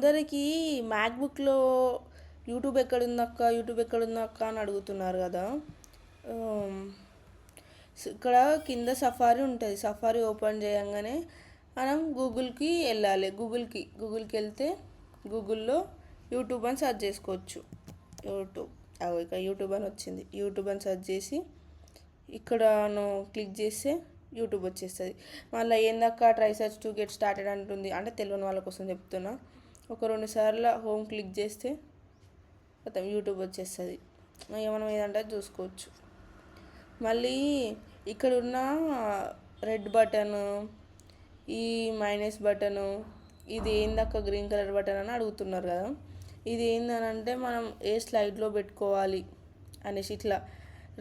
అందరికీ మ్యాక్బుక్లో యూట్యూబ్ ఎక్కడుందక్క అని అడుగుతున్నారు కదా. ఇక్కడ కింద సఫారీ ఉంటుంది. సఫారీ ఓపెన్ చేయంగానే మనం గూగుల్కి వెళ్ళాలి. గూగుల్కి వెళ్తే గూగుల్లో యూట్యూబ్ అని సెర్చ్ చేసుకోవచ్చు. ఇక్కడ యూట్యూబ్ అని వచ్చింది. యూట్యూబ్ అని సెర్చ్ చేసి ఇక్కడ క్లిక్ చేస్తే యూట్యూబ్ వచ్చేస్తుంది. మళ్ళీ ఏందక్క try search to get started అంటుంది, అంటే తెలియని వాళ్ళ కోసం చెప్తున్నా. ఒక 2 సార్లు హోమ్ క్లిక్ చేస్తే మొత్తం యూట్యూబ్ వచ్చేస్తుంది. మనం ఏదంటే చూసుకోవచ్చు. మళ్ళీ ఇక్కడ ఉన్న రెడ్ బటన్, ఈ మైనస్ బటను, ఇది ఏందక్క గ్రీన్ కలర్ బటన్ అని అడుగుతున్నారు కదా. ఇది ఏందనంటే మనం ఏ స్లైడ్లో పెట్టుకోవాలి అనేసి ఇట్లా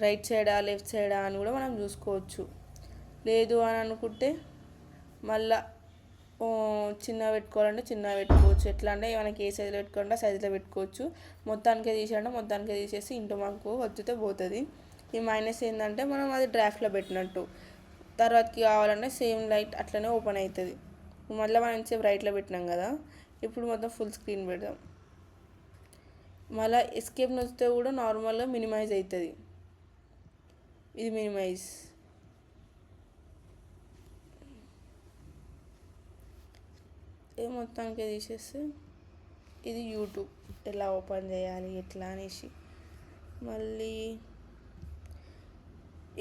రైట్ సైడా లెఫ్ట్ సైడా అని కూడా మనం చూసుకోవచ్చు. లేదు అని అనుకుంటే మళ్ళా చిన్న పెట్టుకోవాలంటే చిన్న పెట్టుకోవచ్చు. ఎట్లా అంటే మనకి ఏ సైజులో పెట్టుకోవాలంటే ఆ సైజులో పెట్టుకోవచ్చు. మొత్తానికే తీసేయాలంటే మొత్తానికే తీసేసి ఇంటూ మాకు వచ్చితే పోతుంది. ఈ మైనస్ ఏంటంటే మనం అది డ్రాఫ్ట్లో పెట్టినట్టు, తర్వాతకి కావాలంటే సేమ్ లైట్ అట్లనే ఓపెన్ అవుతుంది. మళ్ళీ మనం ఇంతసేపు రైట్లో పెట్టినాం కదా, ఇప్పుడు మొత్తం ఫుల్ స్క్రీన్ పెడదాం. మళ్ళీ ఎస్కేప్ నొచ్చితే కూడా నార్మల్గా మినిమైజ్ అవుతుంది. ఇది మినిమైజ్. ఇది మొత్తానికి తీసేస్తే ఇది యూట్యూబ్ ఎలా ఓపెన్ చేయాలి ఎట్లా అనేసి. మళ్ళీ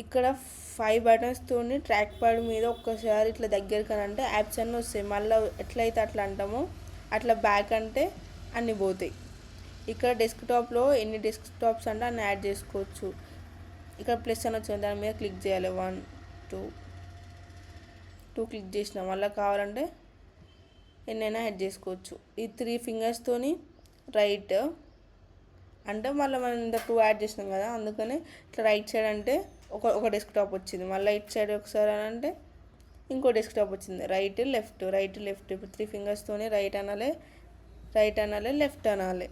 ఇక్కడ 5 బటన్స్తో ట్రాక్ ప్యాడ్ మీద ఒక్కసారి ఇట్లా దగ్గరికి అని అంటే యాప్స్ అన్నీ వస్తాయి. మళ్ళీ ఎట్లయితే అట్లా అంటామో అట్లా బ్యాక్ అంటే అన్నీ పోతాయి. ఇక్కడ డెస్క్టాప్లో ఎన్ని డెస్క్టాప్స్ అంటే అన్ని యాడ్ చేసుకోవచ్చు. ఇక్కడ ప్లస్ అని వచ్చింది, దాని మీద క్లిక్ చేయాలి. 1 2 క్లిక్ చేసినా మళ్ళీ కావాలంటే ఎన్నైనా యాడ్ చేసుకోవచ్చు. ఈ 3 ఫింగర్స్తోని రైట్ అంటే మళ్ళీ మనం ఇంత 2 యాడ్ చేసినాం కదా, అందుకనే ఇట్లా రైట్ సైడ్ అంటే ఒక డెస్క్టాప్ వచ్చింది. మళ్ళీ ఇటు సైడ్ ఒకసారి అని అంటే ఇంకో డెస్క్టాప్ వచ్చింది. Right left. ఇప్పుడు 3 ఫింగర్స్తోని రైట్ అనాలి, లెఫ్ట్ అనాలి.